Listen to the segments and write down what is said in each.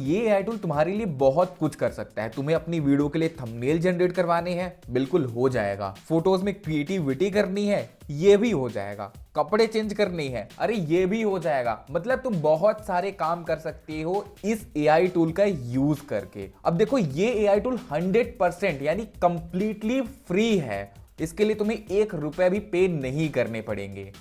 ये AI tool तुम्हारे लिए बहुत कुछ कर सकता है। तुम्हें अपनी वीडियो के लिए थंबनेल जनरेट करवाने हैं, बिल्कुल हो जाएगा। फोटोज में क्रिएटिविटी करनी है, ये भी हो जाएगा। कपड़े चेंज करनी है, अरे ये भी हो जाएगा। मतलब तुम बहुत सारे काम कर सकते हो इस एआई टूल का यूज करके। अब देखो, ये एआई टूल 100% यानी कंप्लीटली फ्री है। इसके लिए तुम्हें 1 रुपया भी पे नहीं करने पड़ेंगे।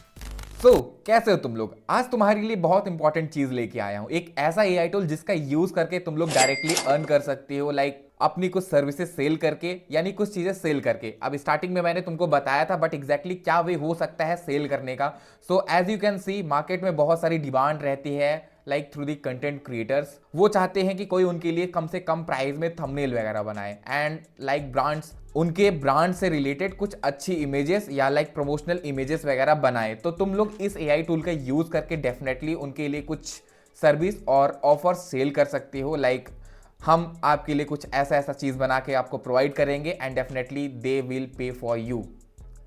कैसे हो तुम लोग? आज तुम्हारे लिए बहुत इंपॉर्टेंट चीज लेके आया हूं, एक ऐसा एआई टूल जिसका यूज करके तुम लोग डायरेक्टली अर्न कर सकते हो, लाइक अपनी कुछ सर्विसेज सेल करके, यानी कुछ चीजें सेल करके। अब स्टार्टिंग में मैंने तुमको बताया था, बट एग्जैक्टली क्या वे हो सकता है सेल करने का। So as you can see, market में बहुत सारी डिमांड रहती है, like through the content creators. वो चाहते हैं कि कोई उनके लिए कम से कम प्राइस में थंबनेल वगैरह बनाए, एंड लाइक ब्रांड्स उनके ब्रांड से रिलेटेड कुछ अच्छी इमेजेस या लाइक प्रमोशनल इमेजेस वगैरह बनाए। तो तुम लोग इस एआई टूल का यूज करके डेफिनेटली उनके लिए कुछ सर्विस और ऑफर सेल कर सकते हो। लाइक हम आपके लिए कुछ ऐसा ऐसा चीज बना के आपको प्रोवाइड करेंगे, and definitely they will pay for you.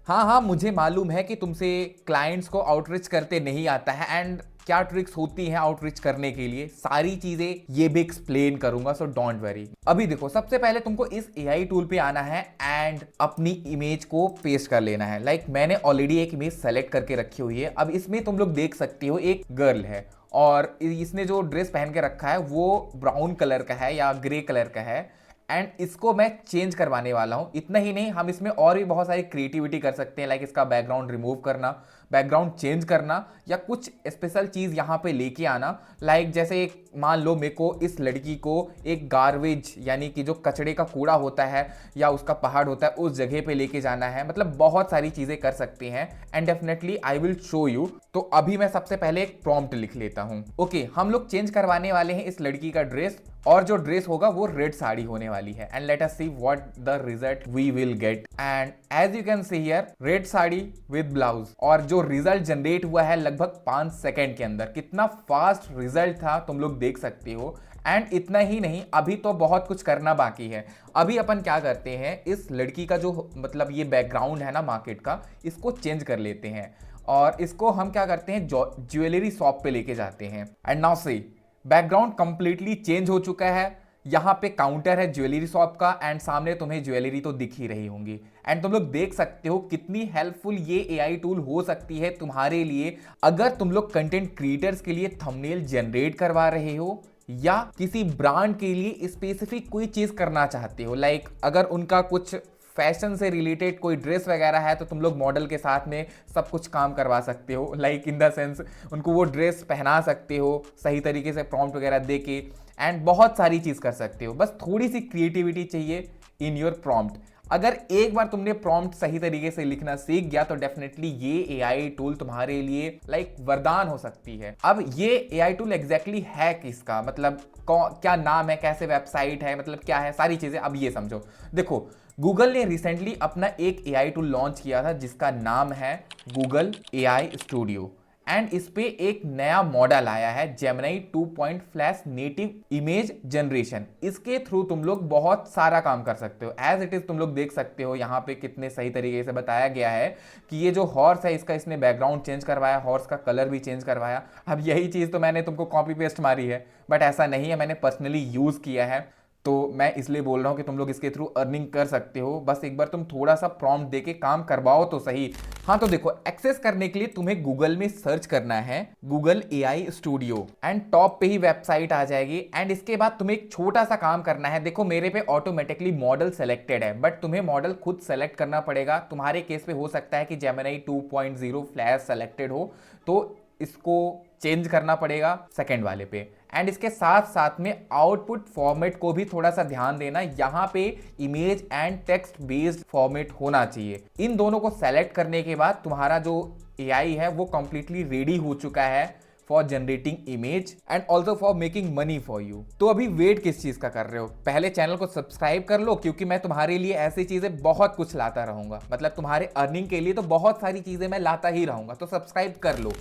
हाँ, मुझे मालूम है कि तुमसे क्लाइंट्स को आउटरीच करते नहीं आता है, एंड क्या ट्रिक्स होती हैं आउटरीच करने के लिए, सारी चीजें ये भी एक्सप्लेन करूंगा, सो डोंट वरी। अभी देखो, सबसे पहले तुमको इस एआई टूल पे आना है एंड अपनी इमेज को पेस्ट कर लेना है। लाइक मैंने ऑलरेडी एक इमेज सेलेक्ट करके रखी हुई है। अब इसमें तुम लोग देख सकते हो एक गर्ल है, और इसने जो ड्रेस पहन के रखा है वो ब्राउन कलर का है या ग्रे कलर का है, एंड इसको मैं चेंज करवाने वाला हूं। इतना ही नहीं, हम इसमें और भी बहुत सारी क्रिएटिविटी कर सकते हैं, लाइक इसका बैकग्राउंड रिमूव करना, बैकग्राउंड चेंज करना, या कुछ स्पेशल चीज यहां पे लेके आना। लाइक जैसे एक मान लो मेरे को इस लड़की को एक गार्बेज यानी कि जो कचड़े का कूड़ा होता है या उसका पहाड़ होता है उस जगह पे लेके जाना है। मतलब बहुत सारी चीजें कर सकते हैं, and definitely I will show you. तो अभी मैं सबसे पहले एक प्रॉम्प्ट लिख लेता हूं। ओके, हम लोग चेंज करवाने वाले हैं इस लड़की का ड्रेस, और जो ड्रेस होगा वो रेड साड़ी होने वाली है, and let us see what the result we will get. And as you can see here, red sari with blouse, और जो रिजल्ट जनरेट हुआ है लगभग 5 सेकंड के अंदर। कितना फास्ट रिजल्ट था तुम लोग देख सकते हो। एंड इतना ही नहीं, अभी तो बहुत कुछ करना बाकी है। अभी अपन क्या करते हैं, इस लड़की का जो मतलब ये बैकग्राउंड है ना मार्केट का, इसको चेंज कर लेते हैं, और इसको हम क्या करते हैं ज्वेलरी शॉप पे लेके जाते हैं। And now see, background completely change हो चुका है। यहाँ पे काउंटर है ज्वेलरी शॉप का, एंड सामने तुम्हें ज्वेलरी तो दिख ही रही होंगी। एंड तुम लोग देख सकते हो कितनी हेल्पफुल ये एआई टूल हो सकती है तुम्हारे लिए, अगर तुम लोग कंटेंट क्रिएटर्स के लिए थंबनेल जनरेट करवा रहे हो, या किसी ब्रांड के लिए स्पेसिफिक कोई चीज करना चाहते हो। लाइक अगर उनका कुछ फैशन से रिलेटेड कोई ड्रेस वगैरह है, तो तुम लोग मॉडल के साथ में सब कुछ काम करवा सकते हो। लाइक इन द सेंस उनको वो ड्रेस पहना सकते हो सही तरीके से प्रॉम्प्ट वगैरह दे के, एंड बहुत सारी चीज़ कर सकते हो। बस थोड़ी सी क्रिएटिविटी चाहिए इन योर प्रॉम्प्ट। अगर एक बार तुमने प्रॉम्प्ट सही तरीके से लिखना सीख गया, तो डेफिनेटली ये एआई टूल तुम्हारे लिए लाइक वरदान हो सकती है। अब ये एआई टूल एग्जैक्टली है किसका, मतलब क्या नाम है, कैसे वेबसाइट है, मतलब क्या है, सारी चीजें अब ये समझो। देखो, गूगल ने रिसेंटली अपना एक एआई टूल लॉन्च किया था जिसका नाम है गूगल एआई स्टूडियो, एंड इस पे एक नया मॉडल आया है Gemini 2 flash native image generation. इसके थ्रू तुम लोग बहुत सारा काम कर सकते हो। एज इट इज तुम लोग देख सकते हो यहाँ पे कितने सही तरीके से बताया गया है कि ये जो हॉर्स है इसका इसने बैकग्राउंड चेंज करवाया, हॉर्स का कलर भी चेंज करवाया। अब यही चीज तो मैंने तुमको कॉपी पेस्ट मारी है, बट ऐसा नहीं है, मैंने पर्सनली यूज किया है। तो मैं इसलिए बोल रहा हूं कि तुम लोग इसके थ्रू अर्निंग कर सकते हो। बस एक बार तुम थोड़ा सा प्रॉम्प्ट देके काम करवाओ तो सही। हाँ, तो देखो, एक्सेस करने के लिए तुम्हें गूगल में सर्च करना है Google AI studio, and top पे ही वेबसाइट आ जाएगी। एंड इसके बाद तुम्हें एक छोटा सा काम करना है। देखो, मेरे पे ऑटोमेटिकली मॉडल सेलेक्टेड है, बट तुम्हें मॉडल खुद सेलेक्ट करना पड़ेगा। तुम्हारे केस पे हो सकता है कि जेमिनी 2.0 फ्लैश सेलेक्टेड हो, तो इसको चेंज करना पड़ेगा सेकंड वाले पे। एंड इसके साथ साथ में आउटपुट फॉर्मेट को भी थोड़ा सा ध्यान देना, यहाँ पे image and text based format होना चाहिए। इन दोनों को सेलेक्ट करने के बाद तुम्हारा जो एआई है वो कंप्लीटली रेडी हो चुका है for generating image and also for making money for you. तो अभी वेट किस चीज का कर रहे हो? पहले चैनल को सब्सक्राइब कर लो, क्योंकि मैं तुम्हारे लिए ऐसी चीजें बहुत कुछ लाता रहूंगा। मतलब तुम्हारे अर्निंग के लिए तो बहुत सारी चीजें मैं लाता ही रहूंगा, तो सब्सक्राइब कर लो।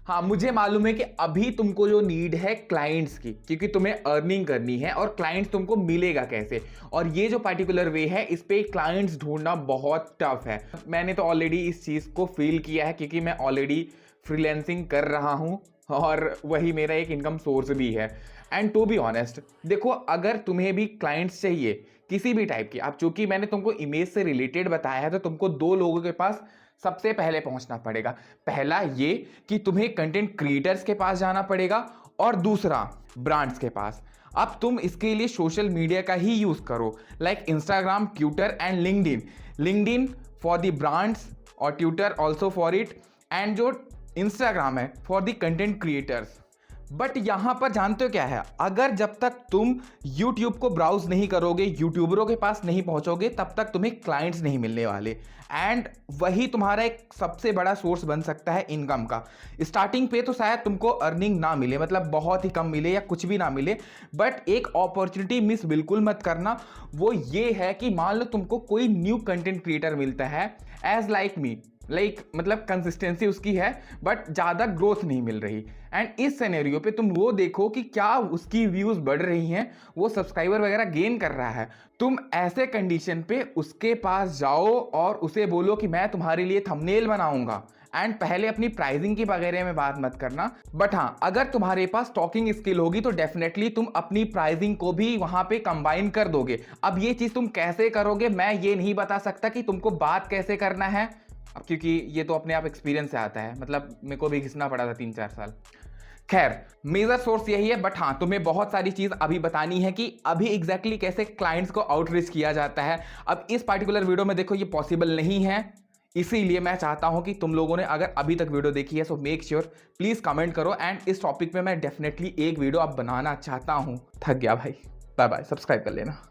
हाँ, मुझे मालूम है कि अभी तुमको जो नीड है क्लाइंट्स की, क्योंकि तुम्हें अर्निंग करनी है, और क्लाइंट्स तुमको मिलेगा कैसे, और ये जो पर्टिकुलर वे है इस पे क्लाइंट्स ढूंढना बहुत टफ है। मैंने तो ऑलरेडी इस चीज को फील किया है, क्योंकि मैं ऑलरेडी फ्रीलैंसिंग कर रहा हूँ, और वही मेरा एक इनकम सोर्स भी है। एंड टू बी ऑनेस्ट, देखो अगर तुम्हें भी क्लाइंट्स चाहिए किसी भी टाइप के, अब चूंकि मैंने तुमको इमेज से रिलेटेड बताया है तो तुमको दो लोगों के पास सबसे पहले पहुंचना पड़ेगा। पहला ये कि तुम्हें कंटेंट क्रिएटर्स के पास जाना पड़ेगा और दूसरा ब्रांड्स के पास। अब तुम इसके लिए सोशल मीडिया का ही यूज करो, like Instagram, Twitter and LinkedIn for the brands और Twitter also for it, and जो इंस्टाग्राम है for the content creators. But यहां पर जानते हो क्या है, अगर जब तक तुम YouTube को ब्राउज नहीं करोगे, यूट्यूबरों के पास नहीं पहुंचोगे, तब तक तुम्हें क्लाइंट्स नहीं मिलने वाले। एंड वही तुम्हारा एक सबसे बड़ा सोर्स बन सकता है इनकम का। स्टार्टिंग पे तो शायद तुमको अर्निंग ना मिले, मतलब बहुत ही कम मिले या कुछ भी ना मिले, बट एक अपॉर्चुनिटी मिस बिल्कुल मत करना। वो ये है कि मान लो तुमको कोई न्यू कंटेंट क्रिएटर मिलता है एज लाइक मी, मतलब कंसिस्टेंसी उसकी है बट ज़्यादा ग्रोथ नहीं मिल रही, एंड इस सिनेरियो पे तुम वो देखो कि क्या उसकी व्यूज़ बढ़ रही हैं, वो सब्सक्राइबर वगैरह गेन कर रहा है। तुम ऐसे कंडीशन पे उसके पास जाओ और उसे बोलो कि मैं तुम्हारे लिए थंबनेल बनाऊंगा, एंड पहले अपनी प्राइसिंग की वगैरह में बात मत करना। बट हाँ, अगर तुम्हारे पास टॉकिंग स्किल होगी तो डेफिनेटली तुम अपनी प्राइसिंग को भी वहां पे कंबाइन कर दोगे। अब ये चीज़ तुम कैसे करोगे मैं ये नहीं बता सकता कि तुमको बात कैसे करना है, अब क्योंकि ये तो अपने आप एक्सपीरियंस से आता है, मतलब मेरे को भी घिसना पड़ा था 3-4 साल। खैर, मेजर सोर्स यही है, बट हाँ तुम्हें बहुत सारी चीज अभी बतानी है कि अभी एग्जैक्टली कैसे क्लाइंट्स को आउटरीच किया जाता है। अब इस पार्टिकुलर वीडियो में देखो ये पॉसिबल नहीं है, इसीलिए मैं चाहता हूं कि तुम लोगों ने अगर अभी तक वीडियो देखी है so make sure please comment करो, एंड इस टॉपिक पे मैं डेफिनेटली एक वीडियो अब बनाना चाहता हूं। थक गया भाई, बाय बाय, सब्सक्राइब कर लेना।